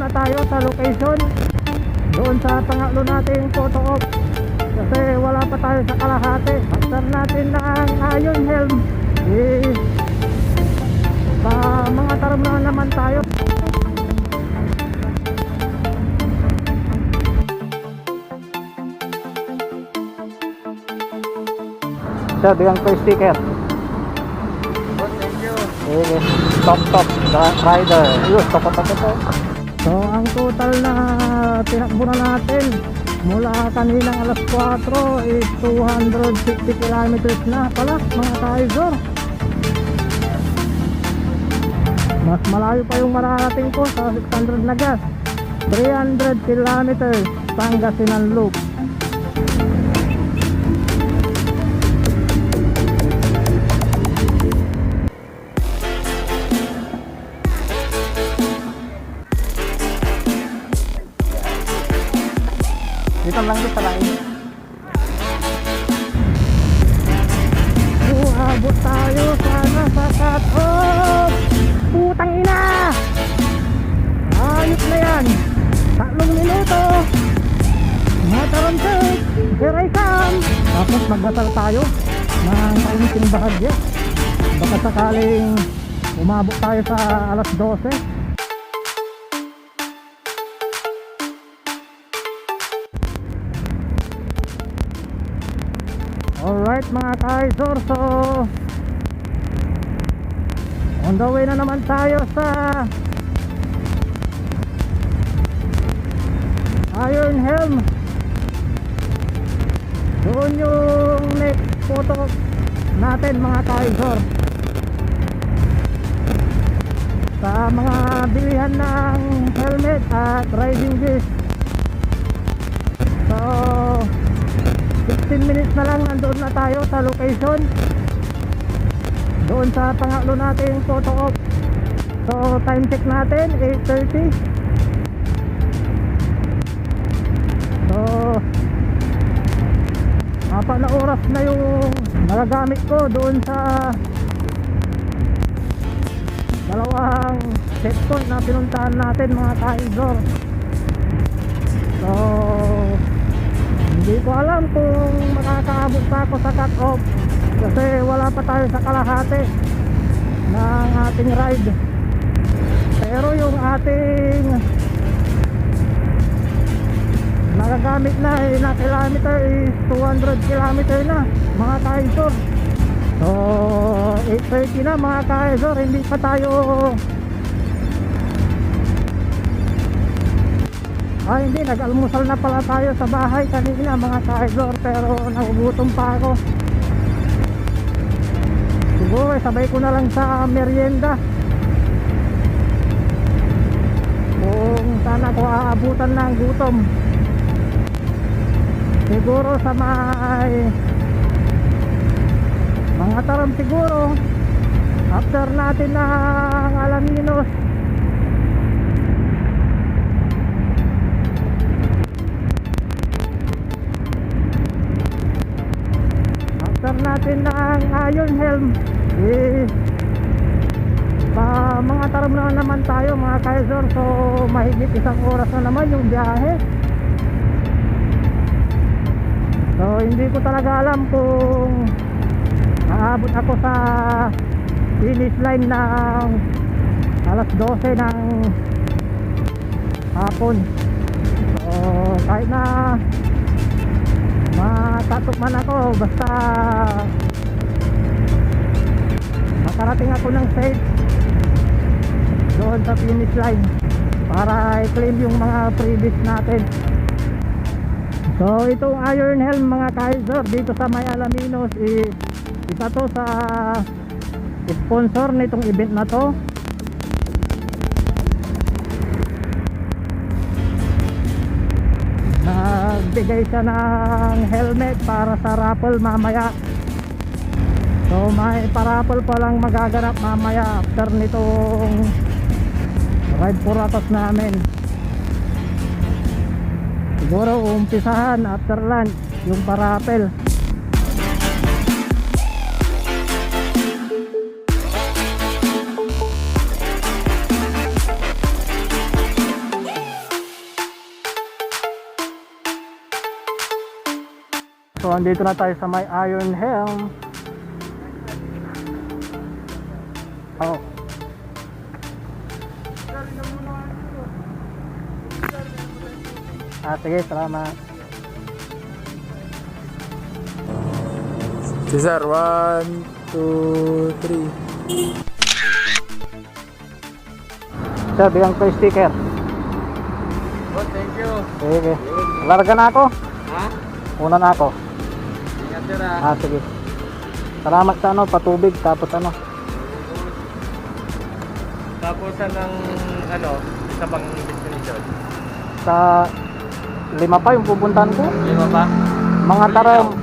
tayo sa location doon sa pangatlo nating photo op kasi wala pa tayo sa kalahati. After natin ng iron helm sa mga taram na naman tayo. Sir, bigyan ko yung sticker. Thank you. Top rider. Ayun, top. So ang total na tinakbo na natin mula kaninang alas 4 is 250 kilometers na pala mga ka-idol. Mas malayo pa yung mararating ko sa 600 na gas. 300 kilometers Pangasinan Loop. Dito lang sa line. Abot tayo sana sa cut-off. Putang ina! Ayos na yan. 3 minuto. Mataramsik. Here I come. Tapos magdasal tayo ng kainiting bahagya. Baka sakaling umabot tayo sa alas 12. Alright mga ka-idol, so on the way na naman tayo sa Iron Helm. Doon yung next photo natin mga ka-idol, sa mga bilihan ng helmet at riding gear. So 15 minutes na lang nandoon na tayo sa location doon sa pangatlo nating photo op. So time check natin 8:30. So 4 na oras na yung nagagamit ko doon sa dalawang checkpoint na pinuntahan natin mga ka-idol. So hindi ko alam kung makakaabot pa ako sa cut-off kasi wala pa tayo sa kalahati ng ating ride. Pero yung ating nagagamit na kilometer is 200 kilometer na mga ka-idol. So 8:30 na mga ka-idol, hindi pa tayo hindi, nag-almusal na pala tayo sa bahay kanina mga ka-idol, pero nagugutom pa ako. Siguro sabay ko na lang sa merienda kung sana ko aabutan ng gutom. Siguro sa mga taram siguro after natin ng Alaminos. Natin ng iron helm sa mga taram na naman tayo mga ka-idol. So mahigit 1 oras na naman yung biyahe. So hindi ko talaga alam kung aabot ako sa finish line ng alas 12 ng hapon. So kahit na matatok man ako, basta makarating ako ng safe doon sa finish line para i-claim yung mga previous natin. So itong Iron Helm mga ka-idol dito sa May Alaminos isa to sa sponsor nitong event na to. Nagbigay siya ng helmet para sa raffle mamaya. So may paraffle pa lang magaganap mamaya after nitong ride for atas namin. Siguro umpisahan after lunch yung paraffle. andito na tayo sa may Iron Helm. Oh. Sige, salamat. Cesar, 1, 2, 3. Sir, bigyan ko yung sticker. Oh, thank you. Sige. Larga na ako. Ha? Una na ako. Ingat sir ha. Sige. Salamat sa ano, patubig, tapos ano. Tapos ng ano, isa pang destination. Sa 5 pa yung pupuntahan ko. 5 pa? Mga taram.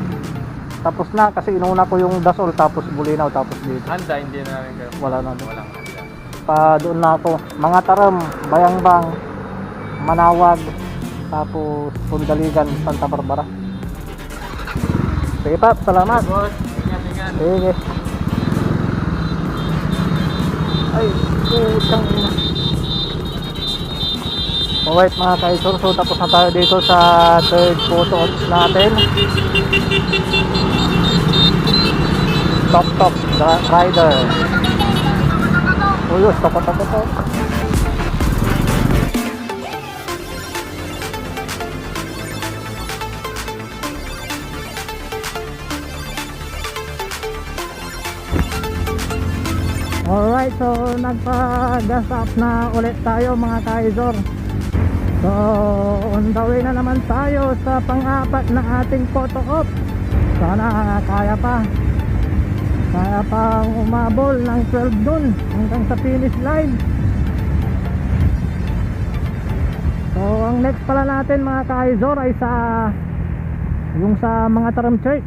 Tapos na kasi inuna ko yung Dasol, tapos Bulinaw, tapos dito. Handa, hindi na rin kayo. Wala na doon. Walang handa. Pa doon na ako. Mga taram, Bayangbang, Manawag, tapos Pundaligan, Santa Barbara. Sige pa, salamat. Boss, ingat. Sige. Ay, putang ina. Alright mga kaisor, so tapos na tayo dito sa third photo ops natin. Top rider. Uy, stop. Alright, so nagpa-gas up na ulit tayo mga kaisor. So on the way na naman tayo sa pang-apat na ating photo op. Sana kaya pang umabol ng 12 dun hanggang sa finish line. So ang next pala natin mga kaisor ay yung sa mga Taram Church.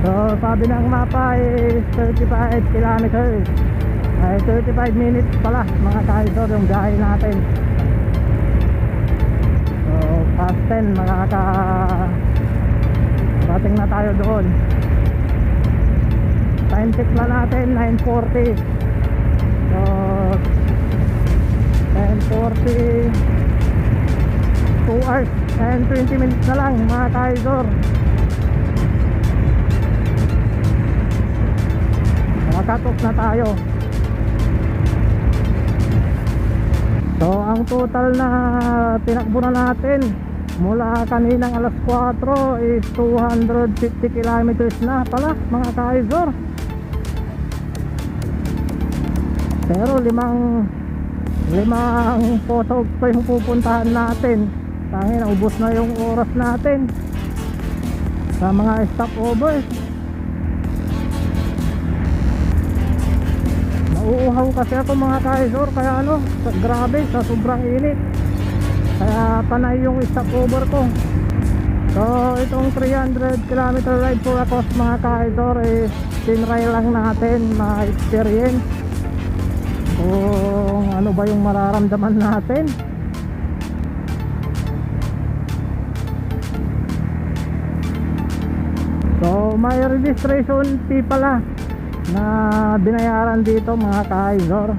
So sabi ng mapa is 35 kilometers, ay 35 minutes pala mga kaisor yung biyahe natin. So past 10 makakarating na tayo doon. Time check na natin 9:40. So 10:40, 2 hours and 20 minutes na lang mga kaisor. Cut-off na tayo. So ang total na tinakbo na natin mula kaninang alas 4 is 250 kilometers na pala mga kaisor. Pero limang photo pa yung pupuntahan natin. Tangin, ubos na yung oras natin sa mga stopovers. Uuhaw kasi ako mga kaisor, kaya grabe sa sobrang init, kaya panay yung stopover ko. So itong 300 km ride for a cost mga kaisor is tinry lang natin ma-experience kung ano ba yung mararamdaman natin. So may registration fee pala na binayaran dito mga kaisor.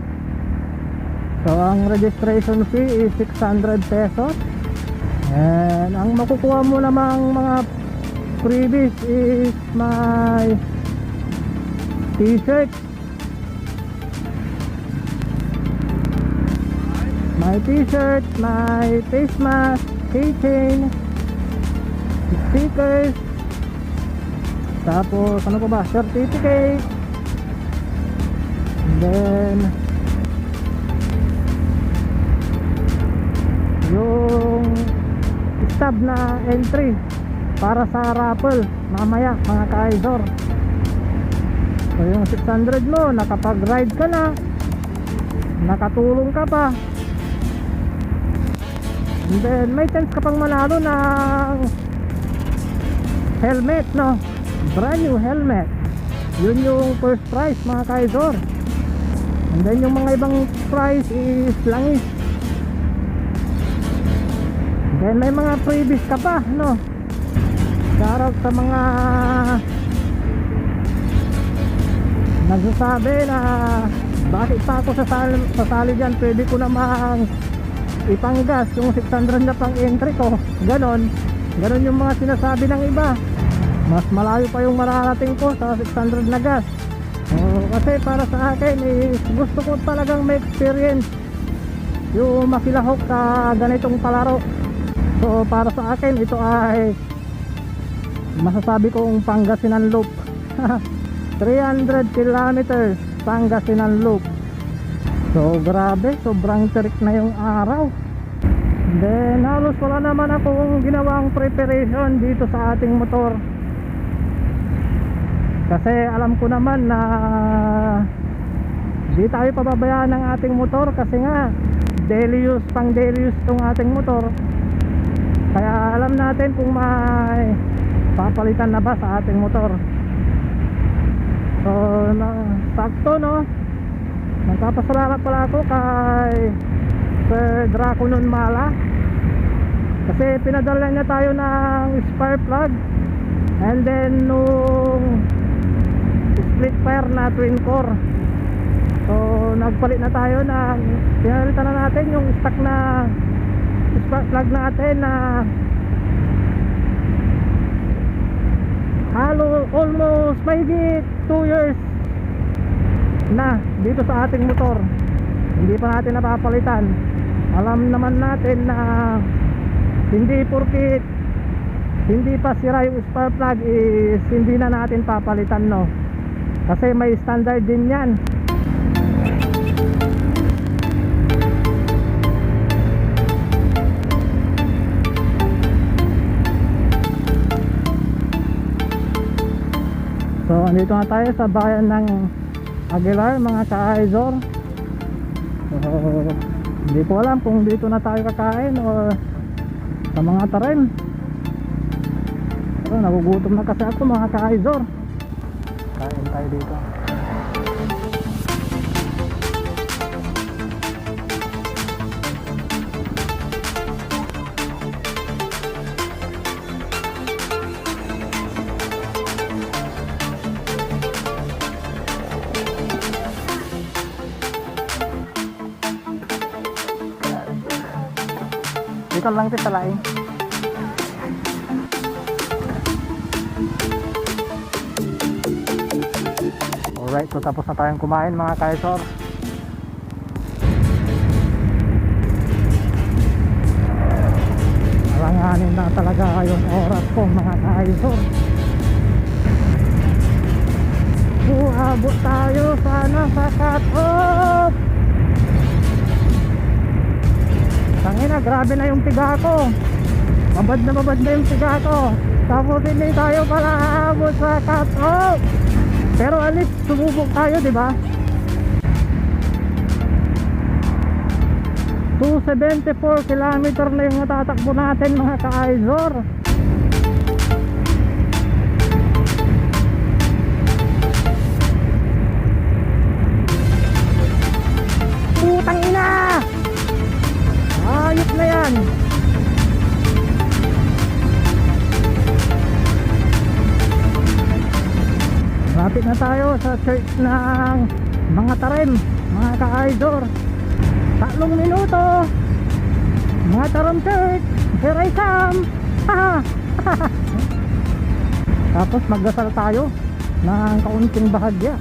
So ang registration fee is 600 pesos. And ang makukuha mo namang mga freebies is my t-shirt, my face mask, keychain, stickers, tapos ano pa ba, certificate. Then yung stub na entry para sa raffle mamaya mga kaisor. So yung 600 mo, nakapag ride ka na, nakatulong ka pa, and then may chance ka pang manalo ng helmet, no? Brand new helmet. Yun yung first prize mga kaisor. And then yung mga ibang price is langis. Then may mga freebies ka pa, no? Shoutout sa mga nagsasabi na bakit pa ako sasali dyan? Pwede ko namang ipanggas yung 600 na pang entry ko. Ganon yung mga sinasabi ng iba. Mas malayo pa yung mararating ko sa 600 na gas. Kasi para sa akin gusto ko talagang may experience yung makilahok sa ganitong palaro. So para sa akin ito ay masasabi kong Pangasinan Loop. 300 kilometers Pangasinan Loop. So grabe, sobrang terik na yung araw. Then halos wala naman akong ginawang preparation dito sa ating motor. Kasi alam ko naman na di tayo pababayaan ng ating motor kasi nga daily use, pang daily use tong ating motor. Kaya alam natin kung may papalitan na ba sa ating motor. So sakto no, nagpapasalamat pala ako kay Sir Draco nun Mala kasi pinadala niya tayo ng spark plug and then nung split fire na twin core. So nagpalit na tayo ng, pinalitan na natin yung stock na spark plug natin na almost mahigit 2 years na dito sa ating motor. Hindi pa natin napapalitan. Alam naman natin na hindi porkit hindi pa sira yung spark plug is hindi na natin papalitan, no? Kasi may standard din yan. So andito na tayo sa bayan ng Aguilar, mga ka-Aizor. So hindi ko alam kung dito na tayo kakain o sa mga tarim. Pero nagugutom na kasi ako, mga ka-Aizor. Kain tayo dito. Dito lang ito sa laing. Alright, so tapos na tayong kumain, mga ka-Aizor. Alanganin na talaga yung oras ko, mga ka-Aizor. Buhabot tayo sana sa cut-off. Tangina, grabe na yung tiga ko. Mabad na yung tiga ko. Tapos hindi tayo pala aabot sa cut-off. Pero at least sumubok tayo, di ba? 274 kilometer na yung natatakbo natin, mga ka-Aizor. Putang ina! Ayos na yan. Lapit na tayo sa church ng mga tarim, mga ka-Aizor. 3 minuto, mga tarim church. Here I come. Tapos magdasal tayo ng kaunting bahagya.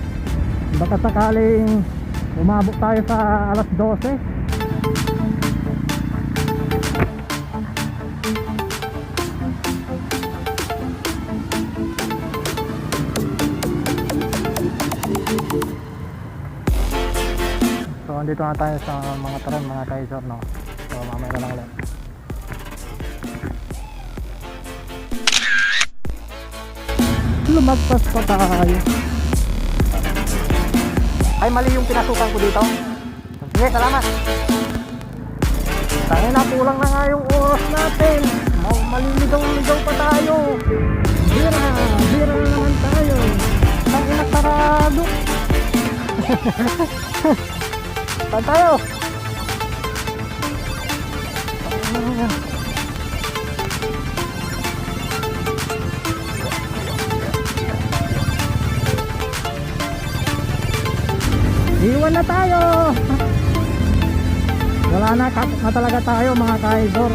Baka sakaling umabot tayo sa alas 12. So andito na tayo sa mga tarim, mga ka-Aizor, no? So mamaya na lang ulit. Lumagpas pa tayo. Ay, mali yung pinasukan ko dito. Sige, salamat. Tangin na, kulang na nga yung oras natin. Maliligaw-ligaw pa tayo. Bira na naman tayo. Tangin na, sarado. Saan tayo? iwan na tayo. Wala na, cut na talaga tayo mga ka-idol.